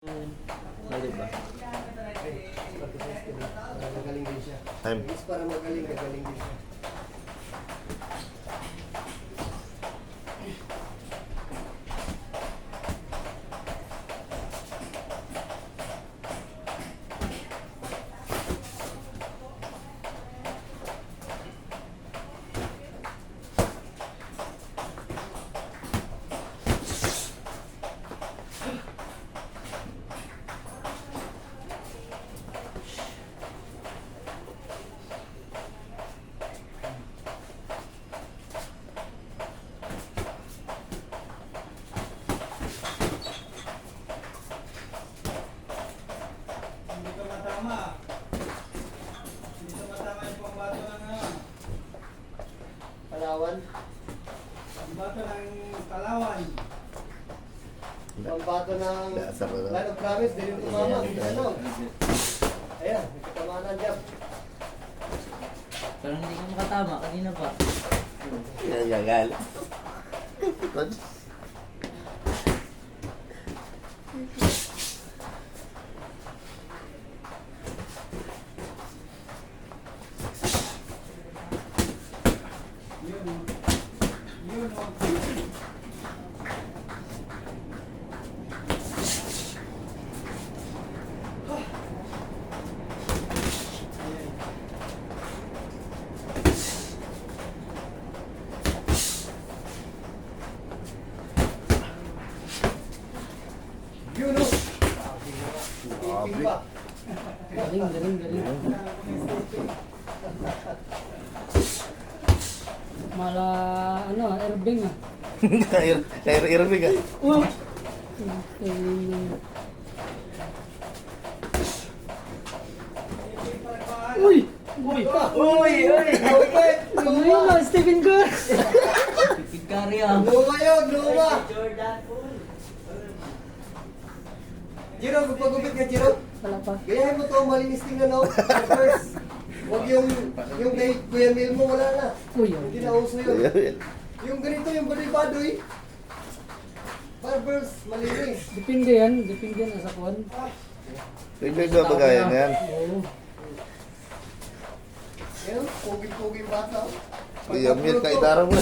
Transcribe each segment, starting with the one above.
Balik ba? Magaling din siya. Time. Is para magaling din siya. Hindi ka matama. Hindi ka matama yung pambato ng Palawan. pambato ng Kalawan. Pambato ng Dasar na lang. Land of Promise. Din yung tumama. Ano? Ayan. Nagkatamaan dyan. Pero hindi ka makatama, kanina pa. Gagal. Yun. Yun o. Yun o. Iping pa. Galing. Mala, Erbing ah. Kair Irving ka. Oh! Uy! Uy! Uy! Ano yun ah? Stephen Curry! Stephen Curry ah. Luma yun! Luma! Jiro, magpagupit ka, Jiro. Wala pa. Gayahin mo to, malinis tingnan o. First. Huwag yung kay Kuya Mil mo, wala na. Uy! Hindi na uso yun. Yung ganito, yung balibadoy. Barbers, malinis. Depende yan sa kuwan. Biglag na bagayan yan. Oo. Yan, puging-puging bata. Iyamit ka idara mo.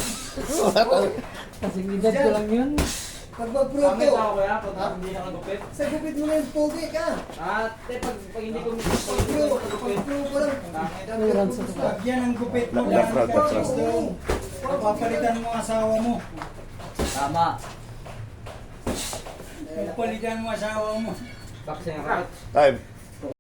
Kasi edad ko lang yun. Pag mag-fruto. Kami tao ko yan, pag hindi nakagupit. Sa gupit mo na yung pugi ka. Pag hindi ko Pag-fruto pa lang. Clearance sa tuwa. Lagyan ang gupit mo. Left road, left road. Oo. Papalitan mo ang asawa mo. Tama. Papalitan mo ang asawa mo. Boxing ako. Time.